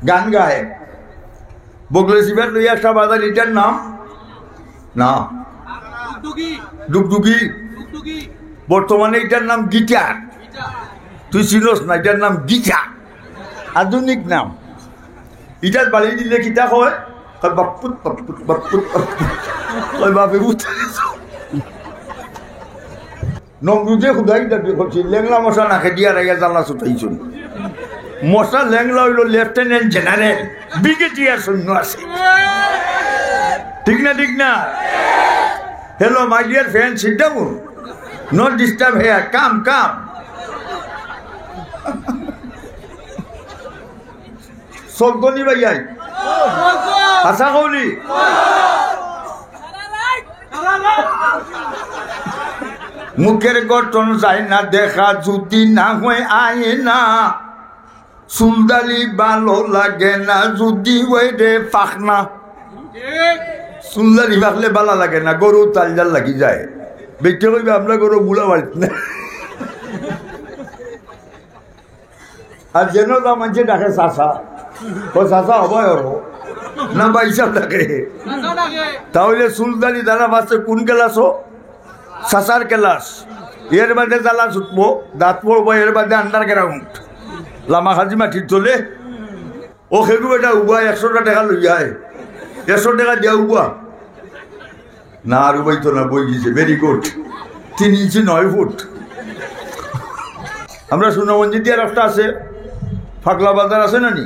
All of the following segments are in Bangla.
গান গায়। বগলে শিবের লইয়া একটা বাজার, এটার নাম না ডুগডুগি। বর্তমানে এটার নাম গিটার। তুই চিনস না, এটার নাম গিটার, আধুনিক নাম। ইটার বাড়ি দিলে কিতা হয়, বাপুত বাপুত বাপুত বাপুত বাপে নমরুদে খুদাই দাবি করছি লেংলা মশা নাকে দিয়া রাইয়া জ্বালা ছুটাইছুন। মশা লেংলা হইল লেফটেন্যান্ট জেনারেল, ব্রিগেডিয়ার সৈন্য আছে। ঠিক না ঠিক না? Hello my dear friend, sit down, not disturb here, come come. সলতনি ভাইয়াই আশা কৌলি মুখের গঠন যায় না দেখা, যদি না হয় আয় না। চুলদালি ভালো লাগে না যদি ওই রে পাখনা। চুলদালি পাকলে ভালো লাগে না, গরু তালজাল লাগি যায়। বেটে কইবে আমরা গরু বুলা বাড়িত না। আর যেন তা মানুষে ডাকে চাষা, ও চাষা হবাই হব না বাইসাব ডাকে। তাহলে চুলদালি দ্বারা বাঁচতে কোন ক্লাসও? চাষার ক্লাস। এর বাদে জ্বালা ছুটবো, দাঁত পড়বো, এর বাদে আন্ডার গ্রাউন্ড লামা খাজি মাটির চলে। ও খেলু এটা উবা 100 টাকা লই যায়, 100 টাকা দিয়া উবা না। আর উবাই তো না, বই গেছে। Very good. 3 ইঞ্চি 9 ফুট। আমরা সুনামঞ্জি দিয়ে রাস্তা আছে, ফাগলা বাজার আছে না নি?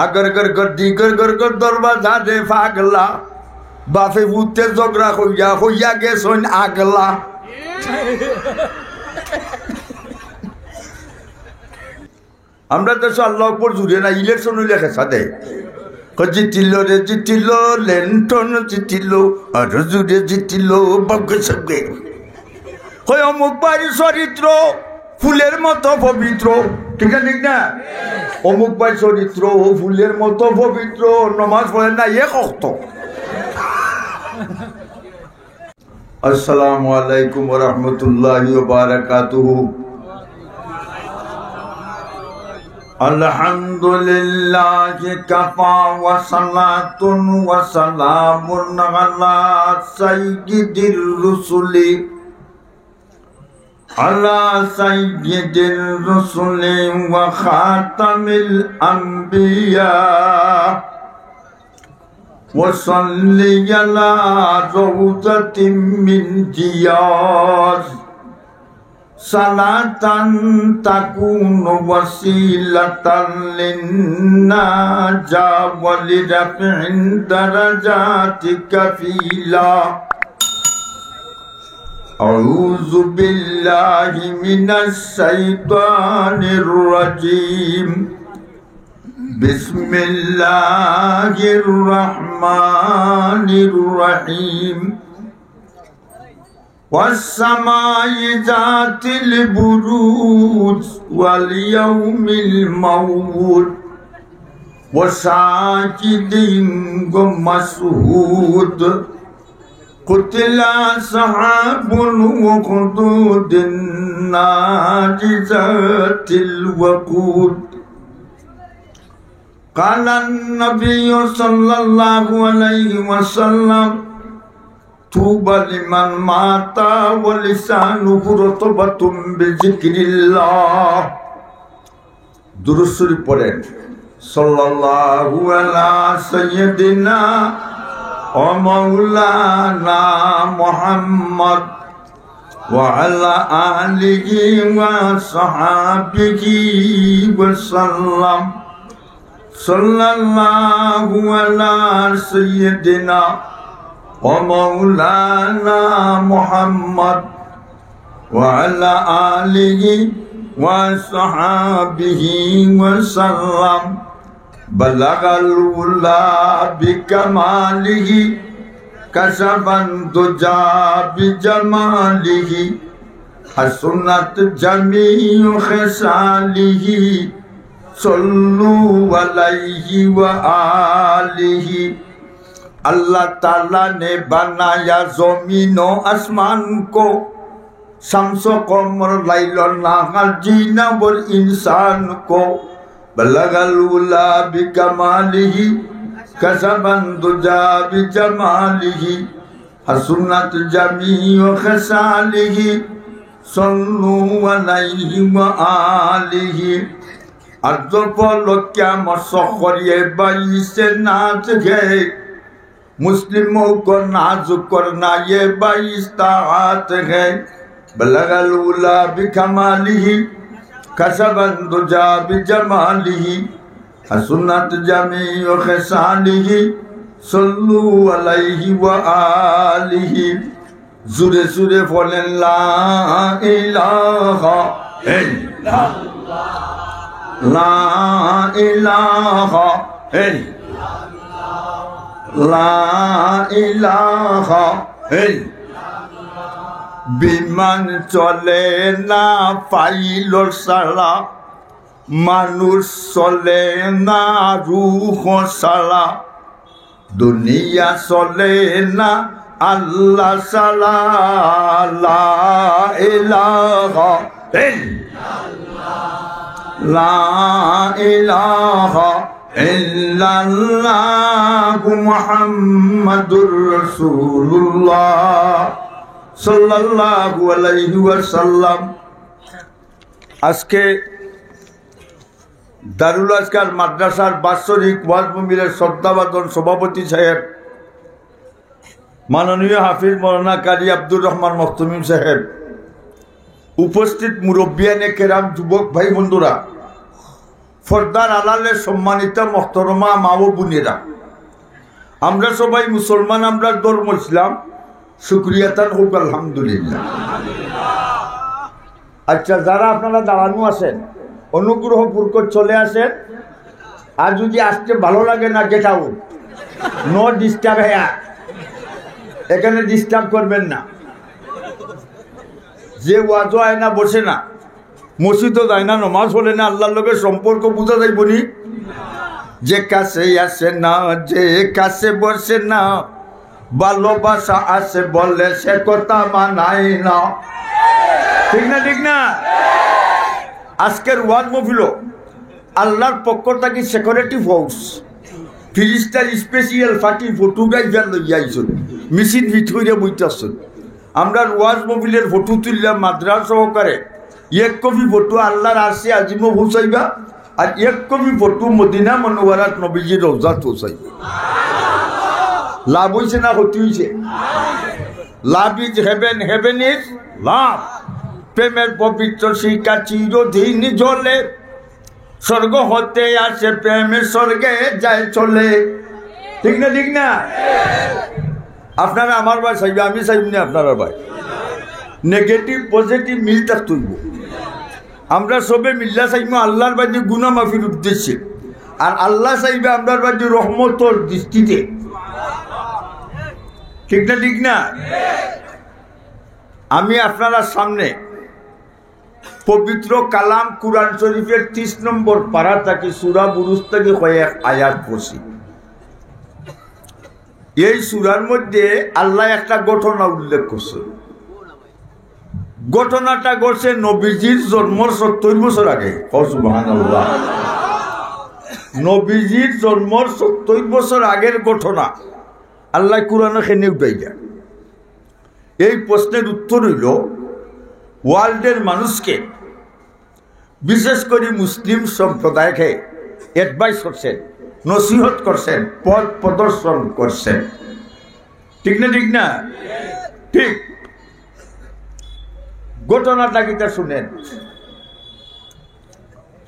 আগর গর গর দি গর গর গর দরবাজা দে ফাগলা, বাপে বুতে ঝগড়া হইয়া হইয়া গেছন আগলা। আমরা দেশ আল্লাহ উপর জুড়ে না, ইলেকশন হইলে খেসা দেয়। জিতিল রে জিতিল, লেন্টন জিতিল, আর জুড়ে জিতিল বগে সগে। হয় অমুক বাড়ির চরিত্র ফুলের মতো পবিত্র। ঠিক না ঠিক না? অমুক বাড়ির চরিত্র ফুলের মতো পবিত্র, নমাজ পড়ে না এ কত। আসসালামু আলাইকুম ওয়া রাহমাতুল্লাহি ওয়া বারাকাতুহু। আলহামদুলিল্লাহি কাফা ওয়া সালাতুন ওয়া সালামুন আলা সাইয়্যিদির রুসুলি, আলা সাইয়্যিদির রুসুলি ওয়া খাতামিল আম্বিয়া। وصلي على روضة من ديار، صلاة تكون وسيلة للنجاة ولرفع درجات كفيلا. أعوذ بالله من الشيطان الرجيم. بسم الله الرحمن الرحيم. والسماء ذات البروج واليوم الموعود وشاهد ومشهود. قتل أصحاب الأخدود النار ذات الوقود. قال النبي صلى الله عليه وسلم طوبى لمن مات ولسانه رطبة بذكر الله. দুরূদ শরীফ পড়েন। সাল্লাল্লাহু আলা সাইয়্যিদিনা ওয়া মাওলানা মুহাম্মদ ওয়া আলা আলিহি ওয়া সাহবিহি ওয়া সাল্লাম। সাল্লাল্লাহু আলা সাইয়্যিদিনা ওয়া মাওলানা মুহাম্মদ ওয়া আলা আলিহি ওয়া সাহবিহি ওয়া সাল্লাম। বালাগাল উলা বিকামালিহি কাশাফান দুজা বিজামালিহি হাসনাত জামিউ খিসালিহি सल्लू अलैहि व आलिहि। अल्लाह ताला ने बनाया ज़मीन और आसमान को, शम्स कमर लैल नहार जीना वल इंसान को। বালাগাল উলা বিকামালিহি কাসাবান দুজা বিজামালিহি হাসুনাত জামিউ খাসালিহি সাল্লু আলাইহি ওয়া আলিহি আরজল পলক্যা মসখরিয়ে বাইসে নাচ গে मुस्लिमों को नाजुक करना ये 22 ताकत है बलगल उला बिकमालिही कसबन दुजा बिजमालिही हसनत जमीउ खसालिही सल्लु अलैहि व आलिही जुरे जुरे बोलें ला इलाहा इल्लल्लाह ला इलाहा লা ইলাহা বিমান চলে না পাইল সালা মানুষ চলে না রূহ সালা দুনিয়া চলে না আল্লাহ সালা লা ইলাহা লা ইলাহা ইল্লাল্লাহু মুহাম্মাদুর রাসূলুল্লাহ সাল্লাল্লাহু আলাইহি ওয়াসাল্লাম। আজকে দারুল আজকার মাদ্রাসার বাৎসরিক ওয়াজ মাহফিলের শ্রদ্ধাভাজন সভাপতি সাহেব মাননীয় হাফিজ মৌলানা কারি আব্দুর রহমান মখতুমিম সাহেব, উপস্থিত মুরব্বিয়ানে কেরাম, যুবক ভাই বন্ধুরা, ফর্দার আলালে সম্মানিত মোহতরমা মা ও বোনেরা, আমরা সবাই মুসলমান, আমরা ধর্ম ইসলাম, শুকরিয়াতান হোক আলহামদুলিল্লাহ। আচ্ছা, যারা আপনারা দাঁড়ানো আছেন অনুগ্রহপূর্বক চলে আসেন, আর যদি আসতে ভালো লাগে না গেট আউট, নো ডিস্টার্ব। হ্যাঁ, এখানে ডিস্টার্ব করবেন না। যে ওয়াজও আয় না বসে না, মসজিদও যায় না, নমাজ হলে না, আল্লাহর লোকের সম্পর্ক বোঝা যাইব নি? যে কাছে আসে না, যে কাছে বসে না, ভালোবাসা আছে বলে সে কথা মানাই না। ঠিক না? ঠিক না? আজকের ওয়াজ মাহফিল আল্লাহর পক্ষ থেকে সিকিউরিটি ফোর্স ফিরিস্টার স্পেশাল পার্টি ফটোগ্রাফার লইয়া আইসুন, মেশিন ফিট করে বইতেছেন। আমরা ওয়াজ মাহফিলের ফটো তুললাম মাদ্রাস সহকারে, এক কপি ফটো আল্লাহর আরশে আজিমও পৌঁছাইবা, আর এক কপি ফটো মদিনা মনোয়ারাত নবীজির রওজাত পৌঁছাইবা। লাভ হয়েছে না ক্ষতি হয়েছে? Love is haven, haven is love. প্রেমের পবিত্র শিকা চিরদিন জ্বলে, স্বর্গ হতে আসে প্রেমের স্বর্গে যায় চলে। ঠিক না? ঠিক না? আপনারা আমার ভাই চাইবে, আমি চাইব না আপনারা ভাই। নেগেটিভ পজিটিভ মিলটা তুলব, আমরা সবে মিল্লা চাইব আল্লাহর বাদী গুনাহ মাফির উদ্দেশ্যে, আর আল্লাহ চাইবে আমরার বাদী রহমতর দৃষ্টিতে। ঠিক না? ঠিক না? আমি আপনারা সামনে পবিত্র কালাম কুরআন শরীফের 30 নম্বর পারা থেকে সূরা বুরুজ থেকে কয়েক আয়াত পড়ছি। এই সূরার মধ্যে আল্লাহ একটা ঘটনা উল্লেখ করছে। ঘটনাটা ঘটছে নবীজির জন্মর 70 বছর আগে। সুবহানাল্লাহ। নবীজির জন্মর 70 বছর আগের ঘটনা আল্লাহ কুরআনে খেনে উঠাই যায়। এই প্রশ্নের উত্তর হইল, ওয়ার্ল্ডের মানুষকে, বিশেষ করে মুসলিম সম্প্রদায়কে অ্যাডভাইস করছেন, নসিহত করছেন, পথ প্রদর্শন করছেন। ঠিক না? ঠিক না? ঠিক। ঘটনাটা কিটা শুনেন।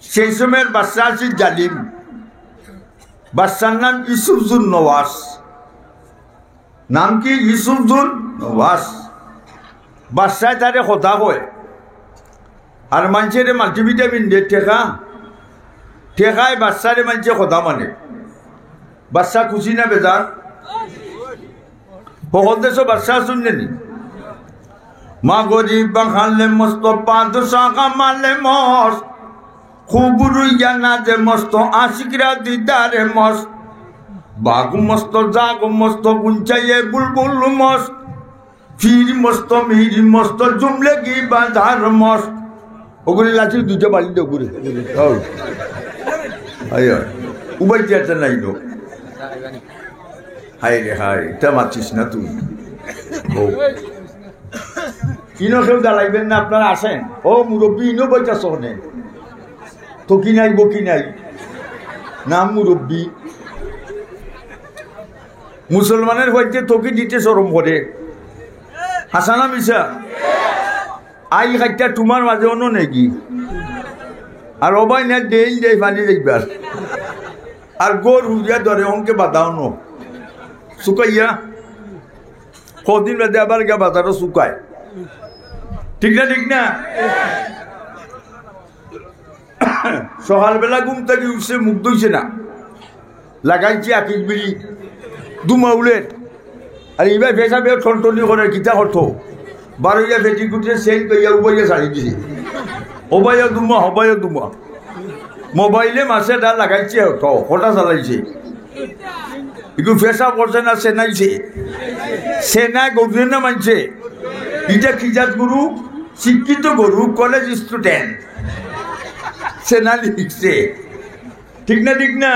সেই সময়ের বাদশা আছে জালিম, বাদশার নাম ইউসুফজুন নওয়াজ। নাম কি? ইউসুফজুন নওয়াজ। বাদশায় তারে কথা হয়, আর মানুষের মাল্টিভিটামিন দিয়ে ঠেকায় বাদশারে মানুষে কথা মানে। বাদশা খুশি না বেজার? সকল দেশ বাদশা শুনলেনি। মা গরিব বাঙালে মস্ত পাদশা কামালে মস্ত, খুব রুইয়া না যে মস্ত, আশিকরা দিদারে মস্ত, বাঘ মস্ত, জাগ মস্ত, গুঞ্চাইয়ে বুলবুল মস্ত, ফির মস্ত, মির মস্ত, জুমলে কি বাজার মস্ত। ওগুলি লাঠি দুটো বাড়ি দিয়ে ঘুরে আয় উবাই যেতে নাই নো হায় রে হায় এটা মারছিস না তুই ইনো কেউ দাঁড়াইবেন না আপনারা আসেন ও মুরব্বী ইনো বইটা শোনে তো কি নাই বকি নাই নাম মুরব্বী মুসলমানের হইতে তোকে দিতে শরম করে হাসানা মিশা আই খাইটা তোমার মাঝে অন্য নাকি আর অবাই না দেই দেই পানি দেখবার আর গোর হুজিয়া ধরে অঙ্কে বাঁধাও নো শুকাইয়া কদিন বাদে আবার গা বাজারও শুকায় ঠিক না সকালবেলা ঘুম থেকে উঠছে মুখ ধুইছে না লাগাইছে আকিস বিড়ি দুমাউলের আর এইবার ফেসা বেয়ে ঠনটনি করে কিতা করতো বারোইয়া ফেটি কুটে সেন কইয়া উবাইয়া ছাড়ি দিছে হবাইয়া দুমা মোবাইলে মাসে ডাল লাগাইছে তো হঠাৎ চালাইছে একটু ফেসা করছে না সেনাইছে সেনায় গরু না মানছে এটা কি জাত গুরু শিক্ষিত গরু কলেজ স্টুডেন্ট সেনা লিখছে ঠিক না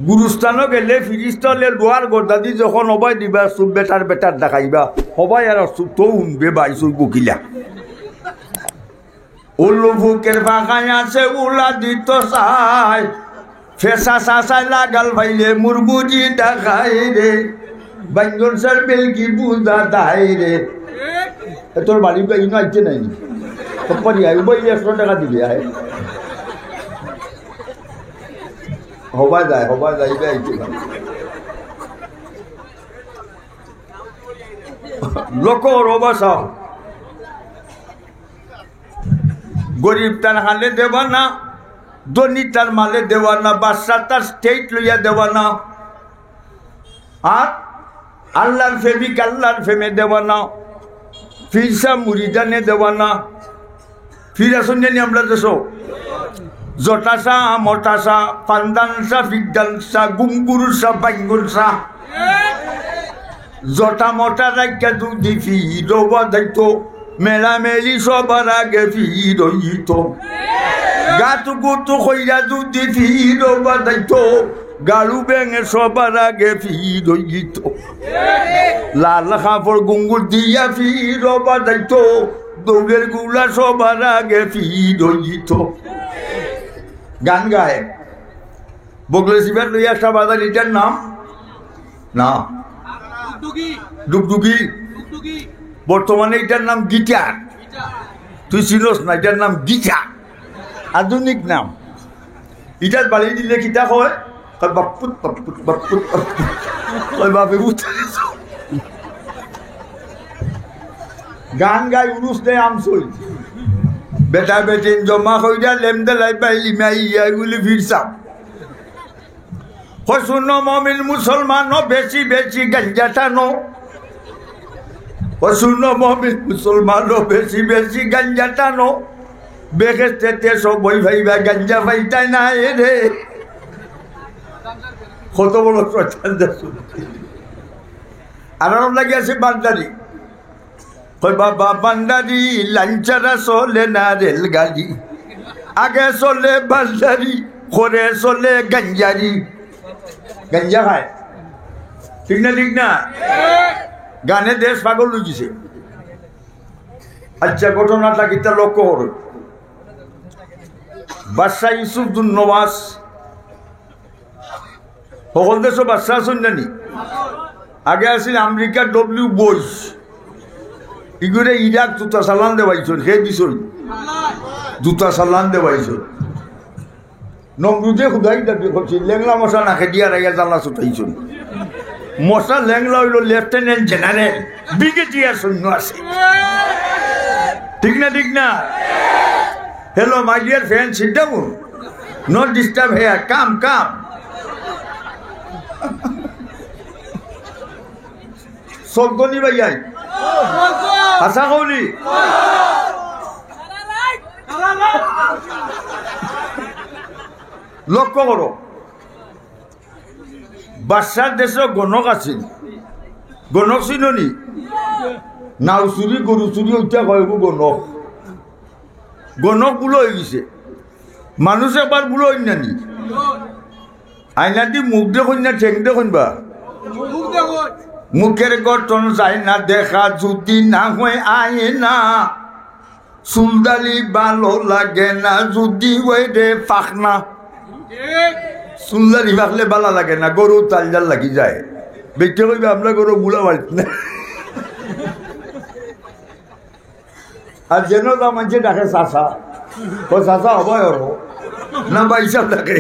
গুরুস্থানও গেলে ফিরিস্তালে লোয়ার গর্দাদি যখন হবাই দিবা চুপ বেটার দেখাইবা হবাই আর তো উনবে বাইসুর বকিলা উল্লু বুকের ফাঁকায় আছে উলা দিত চাই ফেসা চাচাই লাগাল ভাইলে মুর বুঝি দেখাই রে বাঙ্গন সার বেলকি বুঝা দাই রে তোর বাড়ি ইনো আইছে নাই পরি আই বই 100 টাকা দিবি আয় হবা যায় আইছে লোক রবা সাও গরিব তার হালে দেবা না ধনী তার মালে দেওয়া না বাদশা তার স্টেট লইয়া দেওয়া না আর আল্লাহর ফেমিক আল্লাহর ফেমে দেওয়া না ফিরসা মুরিদানে দেওয়া না ফিরা শুনছেন আমরা দেশ জটাসা মটাসা পান্দানসা ফিকদানসা গুমগুরুসা বাঙ্গুরসা জটা মটা রাজ্ঞা দুধি ফিরবা দায়িত্ব মেলামেলি সবার আগে ফির হইত গাতু গুতু কইরা দুধি ফিরবা দায়িত্ব গালু ব্যাঙে সবার আগে ফির হইত লাল কাপড় গুঙ্গুর দিয়া ফিরবা দায়িত্ব দৌড়ের গুলা সবার আগে ফির হইত গান গায় বগলে শিবের লইয়া একটা বাজার এটার নাম না ডুগডুগি বর্তমানে এটার নাম গিটার তুই চিনস না এটার নাম গিটার আধুনিক নাম ইটার বাড়ি দিলে কিতা হয় বাপুত বাপুত বাপুত ওই বাপে গান গাই উরুস দেয় আমসই বেটা বেটিন জমা কইরা লেমদে লাই পাইলি মাইয়া গুলি ফিরসাম হসুন মমিন মুসলমান বেশি বেশি গঞ্জা টানো হসুন মমিন মুসলমান বেশি বেশি গঞ্জা টানো বেহেস্তে সবই ভাইবা গঞ্জা ভাইটাই না রে কত বড় আর লাগে আছে বান্দারি বাবা বান্দারি লাঞ্চারা চলে না রেলগাড়ি আগে চলে বান্দারি করে চলে গঞ্জারি গঞ্জা খায় ঠিক না গানে দেশ পাগল লুকিছে আচ্ছা ঘটনাটা কিতা লক্ষ্য করো বাদশাহ ইউসুফুন নওয়াজ সকল দেশও বাদশাহ আছেন জানি আগে আছিল আমেরিকার ডব্লিউ বুশ ইগুরে ইরাক জুতা চালান দেওয়াইছেন সে দিছই জুতা চালান দেওয়াইছেন নমরুদে খুদাই দাবি করছে লেংলা মশা নাকে দিয়া রাইয়া জ্বালা ছুটাইছেন মশা লেংলা হইল লেফটেন্যান্ট জেনারেল ব্রিগেডিয়ার সৈন্য আছে ঠিক না hello my dear friend sit down not disturb here come সবগনি ভাইয়াই আশা কৌলি লক্ষ্য করো বাদশার দেশে গণক আছিল গণক চিননি নাও চুরি গরু চুরি উঠা কয় গণক গণক গুলো হয়ে গেছে মানুষ একবার বুড়ো অন্যানি আইনা দি মুখ দেখুন না ঠেং দেখুন বা মুখের গঠন যায় না দেখা যদি না হয় আয় না চুলদালি ভালো লাগে না যদি ওই রে পাখনা চুলদালি পাকলে ভালো লাগে না গরু তালজাল লাগি যায় বেঁচে কইবে আমরা গরু বুড়া বাড়িতে না আর যেন তা মানুষে ডাকে চাষা ও চাষা হবাই হবো না বা হিসাব ডাকে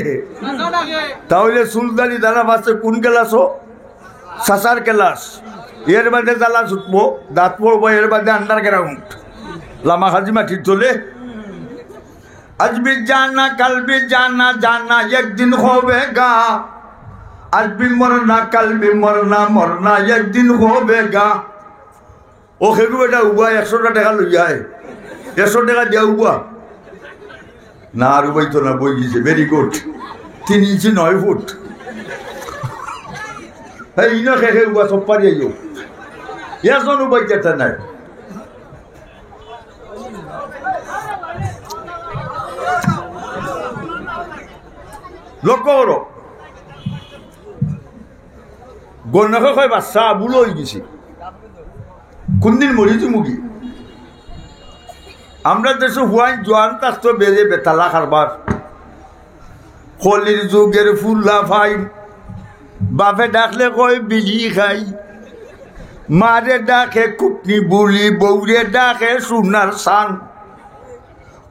তাহলে চুলদালি দানা বাঁচছে কোন ক্লাসও চাষার ক্লাস এর বাদে জ্বালা ছুটবো দাঁত পড়বো এর বাদে আন্ডার গ্রাউন্ড লামা খাজি মাটি চলে আজ भी जाना कल भी जाना जाना एक दिन होवेगा आज भी मरना कल भी मरना मरना एक दिन होवेगा ও খেকু বেটা উবা 100 টাকা লই যায় 100 টাকা দিয়া উবা না আর উবাই তো না বই গেছে ভেরি গুড 3 ইঞ্চি 9 ফুট এই ইনো খেকে উবা সব পারিয়ে যাও এজন উবাই যেতে নাই লক্ষ্য করো গন্যাকে কয় বাচ্চা বুলো হয়ে গেছি কোনদিন মরিছি মুগি আমরা দেশে হুয়াই জোয়ান তাস্ত বেড়ে বেতালা খারবার কলির যুগের ফুল্লা ভাই বাপে ডাকলে কয় বিলি খাই মারে ডাকে কুটনি বুলি বৌরে ডাকে সোনার সান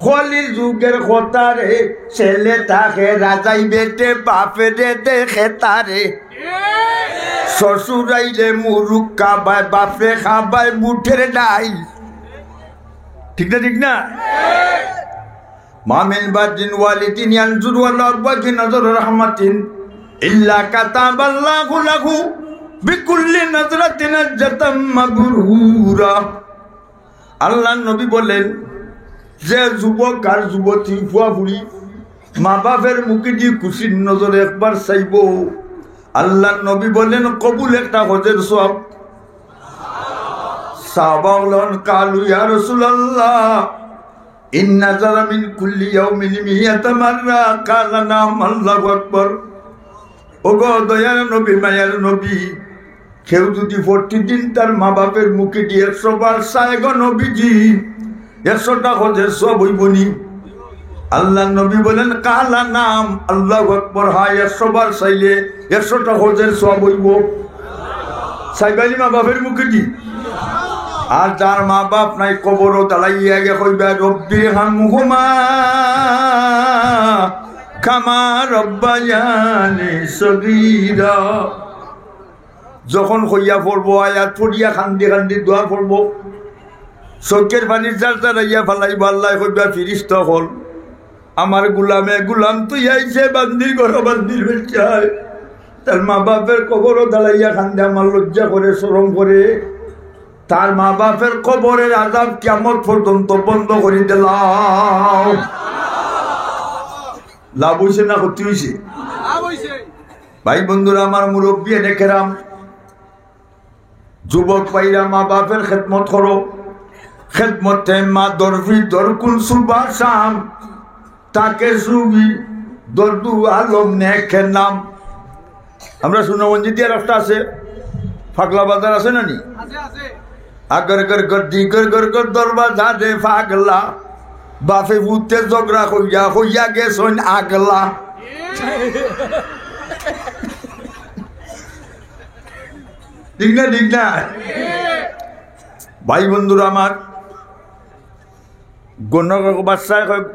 কলির যুগের খতারে ছেলে তাকে রাজাই বেটে বাপে রে দেখে তারে শ্বশুরাইলে মুরুখ খাবায় বাপে খাবায় মুঠের ডাই ঠিক না ঠিক না মামিন বাদিন ওয়ালিদিন ইয়ানজুরু আল্লাহ ওয়াকি নজর রহমাতিন ইল্লা কাতাবাল্লাহু লাহু বিকুল্লি নজরাতিন জাতাম মাবরুরা আল্লাহ নবী বলেন যে যুবক আর যুবতী ফুয়া ফুড়ি মা বাপের মুখে দিয়ে খুশির নজরে একবার চাইব আল্লাহ নবী বলেন কবুল একটা হজের সব সাহাবা বলেন কালু ইয়া রাসূলুল্লাহ ইন্না যারা মিন কুল্লি ইয়াউমিন মিয়াতা মাররা কালা নাম আল্লাহু আকবার ওগো দয়ার নবী মায়ার নবী কেউ যদি 40 দিন তার মা বাপের মুখে দিয়ে 100 বার চায় গো নবীজি 100টা হজের সব হইবনি আল্লাহ নবী বলেন কালা নাম আল্লাহু আকবার হয় 100 বার চাইলে 100টা হজের সব হইব চাইবালি মা বাপের মুখে দি আর যার মা বাপ নাই কবরও দাঁড়াইয়া গে কইবা রব্বি হামহুমা কামা রব্বায়ানি সগীরা যখন হইয়া পড়বো আয়াত পড়িয়া কান্দি কান্দি দোয়া পড়বো চোখের পানির চার চারাইয়া ফালাইব আল্লাহ কইবা ফিরিস্তা হল আমার গুলামে গুলাম তুই আইছে বান্দির ঘর বান্দির বেচায় তার মা বাপের কবরও দাঁড়াইয়া কান্দে আমার লজ্জা করে শরম করে তার মা বাপের কবরের আযাব কিয়ামত পর্যন্ত বন্ধ করে দিলাম লাভ হইছে না ক্ষতি হইছে ভাই বন্ধুরা আমার মুরব্বী এনেকেরাম যুবক ভাইরা মা বাপের খেদমত করো খেদমতে মা দরফি দরকুল সুবা শাম তাকে সুবি দরদু আলম নেখের নাম আমরা সুনামঞ্জিতে রাস্তা আছে ফাগলা বাজার আছে না নি আগর গর গদ্দি গর গর গর দরবাজা দে ফাগলা বাপে বুতে ঝগড়া হইয়া হইয়া গেছন আগলা ঠিক না ঠিক না ভাই বন্ধুরা আমার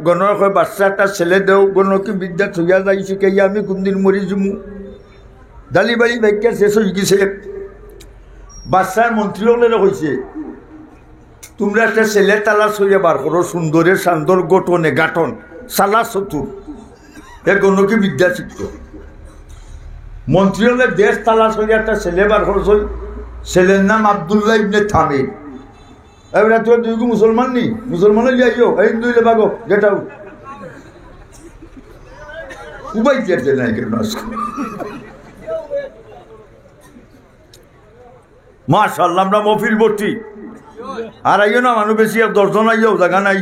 গণক বাচ্চা একটা ছেলে দেও গণকে বিদ্যা থইয়া যাই শিখাইয়া আমি কোনদিন মরি জুমু ডালি বাড়ি ব্যাখ্যা শেষ হয়ে গেছে বাচ্চার মন্ত্রী হলে হয়েছে তোমরা একটা ছেলে তালাশ হইয়া বার করো সুন্দরের সান্দর গঠনে গাঠন সালা চতুর এ গণকে বিদ্যা শিখত মন্ত্রী হলে দেশ তালাশ হইয়া একটা ছেলে বার করছ ছেলের নাম আব্দুল্লাহ ইবনে থামির এবার তুই দুই মুসলমান নি মুসলমান যাইও এই দুইলে বাগো গেট আউট উবাই যেতে নাই কেন মাশাআল্লাহ আমরা মফিল ভর্তি আর আইও না মানুষ বেশি 10 জন আইও জায়গা নাই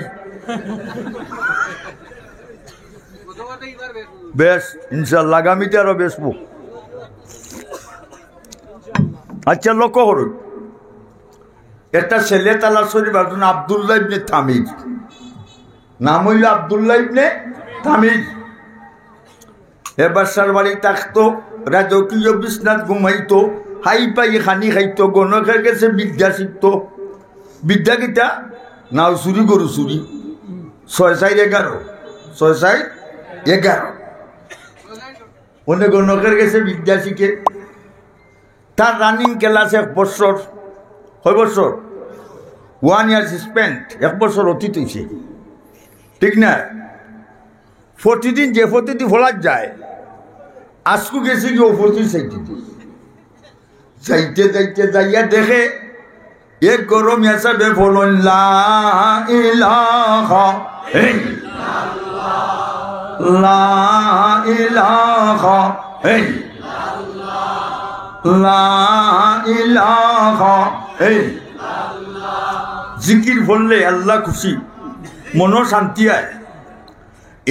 বেশ ইনশাল্লাহ আগামীতে আরো বেসবো। আচ্ছা লক্ষ্য করুন, একটা ছেলে তালাশ শরীফ একজন আব্দুল্লাহ ইবনে তামির, নাম হইল আব্দুল্লাহ ইবনে তামির। এ বাদশার বাড়ি থাকতো, রাজকীয় বিছনাত ঘুমাইতো, হাই পাই খানি খাইতো, গণকের কাছে বিদ্যা শিখতো। বিদ্যা কিতা নাও চুরি গরু চুরি, 6/4-11, 6/4-11 অনেক গণকের কাছে বিদ্যা শিখে। তার রানিং ক্লাস 1 বছর, 6 বছর, 1 ইয়ার স্পেন্ট, 1 বছর অতীত হয়েছে, ঠিক না? প্রতিদিন যে প্রতিদিন ফলার যায়, আজকু গেছি কি অপরদিন যাইতে যাইতে যাইয়া দেখে এক গরম হিসাবে বলুন লা ইলাহা ইল্লাল্লাহ, লা ইলাহা ইল্লাল্লাহ, লা ইলাহা ইল্লাল্লাহ। জিকির বললে আল্লাহ খুশি, মন শান্তি হয়।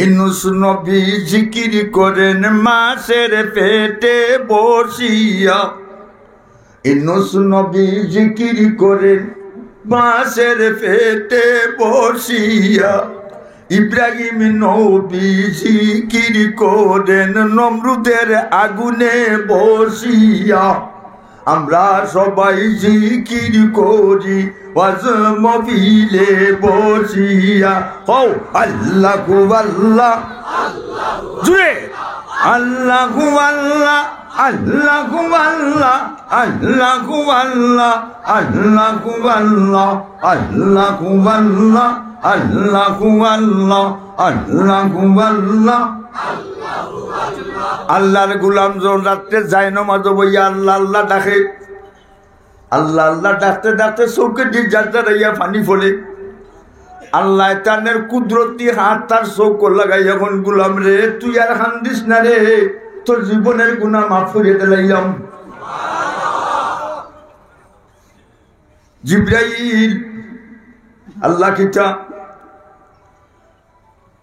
ইনুস নবী জিকির করেন মাছের পেটে বসিয়া, ইনুস নবী জিকির করেন মাছের পেটে বসিয়া, ইব্রাহিম নবী জিকির করেন নমরুদের আগুনে বসিয়া। আমরা সবাই জিকির করি ওয়াজ মহফিলে বসিয়া। ও আল্লাহু আল্লাহ, জুড়ে আল্লাহু আল্লাহ, আল্লাহু আল্লাহ, আল্লাহু আল্লাহ, আল্লাহু আল্লাহ, আল্লাহু আল্লাহ, আল্লাহু আল্লাহ, আল্লাহু আল্লাহ। আল্লাহর গুলাম যখন রাত্রে যায় নামাজ বইয়া আল্লাহ আল্লাহ ডাকে, আল্লাহ আল্লাহ ডাকতে ডাকতে চৌকে দিয়ে যার রাইয়া পানি ফলে। আল্লাহ তানের কুদরতি হাত তার চৌক লাগাই, এখন গুলাম রে তুই আর কান্দিস না রে, তোর জীবনের গুনাহ মাফ করে দিলাম। জিবরাইল আল্লাহ কিতা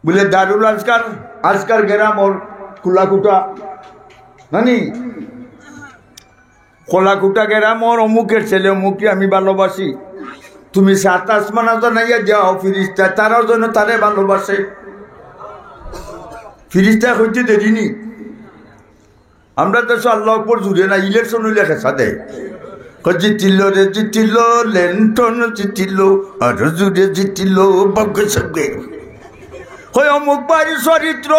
বলে দারুল আজকার, আজকার গেরাম ওর খোলাকুটা নানি, খোলাকুটা গেরাম ওর অমুকের ছেলে, অমুকে আমি ভালোবাসি, তুমি 7 আসমান জানাইয়া যাও ফিরিস্তা, তারাও যেন তারে ভালোবাসে। ফিরিস্তা হইতে দেরিনি, আমরা তো আল্লাহ উপর জুড়ে না, ইলেকশন হইলে খেসা দেয়, জিতিল রে জিতিল লেন্টন জিতিল, আর জুড়ে জিতিল বগ্গে সগ্গে। হয় অমুক বাড়ির চরিত্র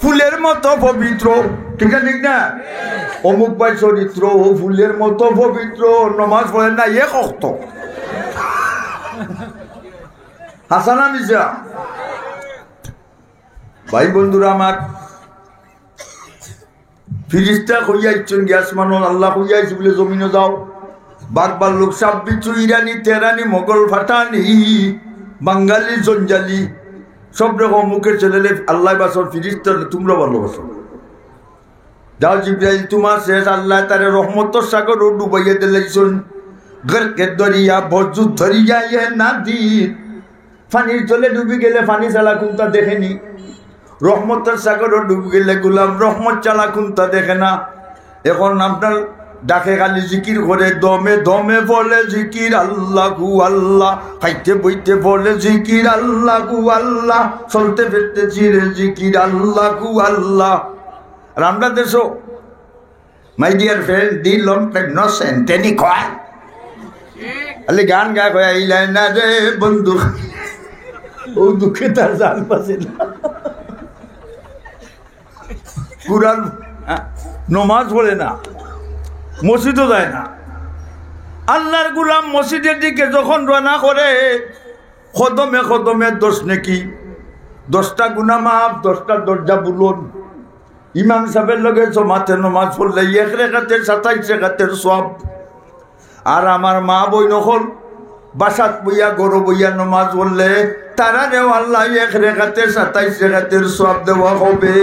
ফুলের মতো পবিত্র, ঠিক আছে ঠিক না? অমুক বাড়ির চরিত্র ফুলের মতো পবিত্র, নমাজ পড়ে না এক অক্ত। হাসানা মিশা ভাই বন্ধুরা আমার, ফিরিস্তা কইয়া ইচ্ছেন গ্যাস মানুষ, আল্লাহ কইয়া ইচ্ছে বলে জমিনে যাও। বাঘবার লোক সাপ বিচ্ছু, ইরানি তেরানি মোগল ফাটানি বাঙালি জঞ্জালি সব রকম মুখের ছেলে আল্লাহ বাসর, ফিরিস্তা তোমরা ভালোবাসো। যাও জিব্রাইল তোমার শেষ, আল্লাহ তারে রহমতর সাগর ও ডুবাইয়া দিলাইছুন। গরকে দরিয়া ভজু ধরিয়া এ নাদি, পানির জলে ডুবি গেলে পানি ছাড়া কোনটা দেখেনি, রহমতের সাগর ও ডুবি গেলে গুলাম রহমত ছাড়া কোনটা দেখে না। এখন আপনার ডাকে খালি জিকির করে, দমে দমে বলে জিকির আল্লাহু আল্লাহ, খাইতে বইতে বলে জিকির আল্লাহু আল্লাহ, চলতে ফিরতে চিরে জিকির আল্লাহু আল্লাহ। আর আমরা দেশো my dear friend the long pregnant টেনি কয় খালি গান গায়, কয় আইলাই না রে বন্ধু, ও দুঃখে তার জাল পাচ্ছে না। কুরআন নমাজ পড়ে না, মসজিদও যায় না। আল্লাহর গুলাম মসজিদের দিকে যখন রওনা করে, কদমে কদমে 10 নেকি, 10টা গুনাহ মাফ, 10টা দরজা বুলন। ইমাম সাহেবের লগে জমাতে নমাজ পড়লে 1 রাকাতের 27 রাকাতের সওয়াব। আর আমার মা বই নকল বাসাত বইয়া গরু বইয়া নমাজ পড়লে তারা রে আল্লাহ 1 রাকাতের 27 রাকাতের সওয়াব দেওয়া হবে।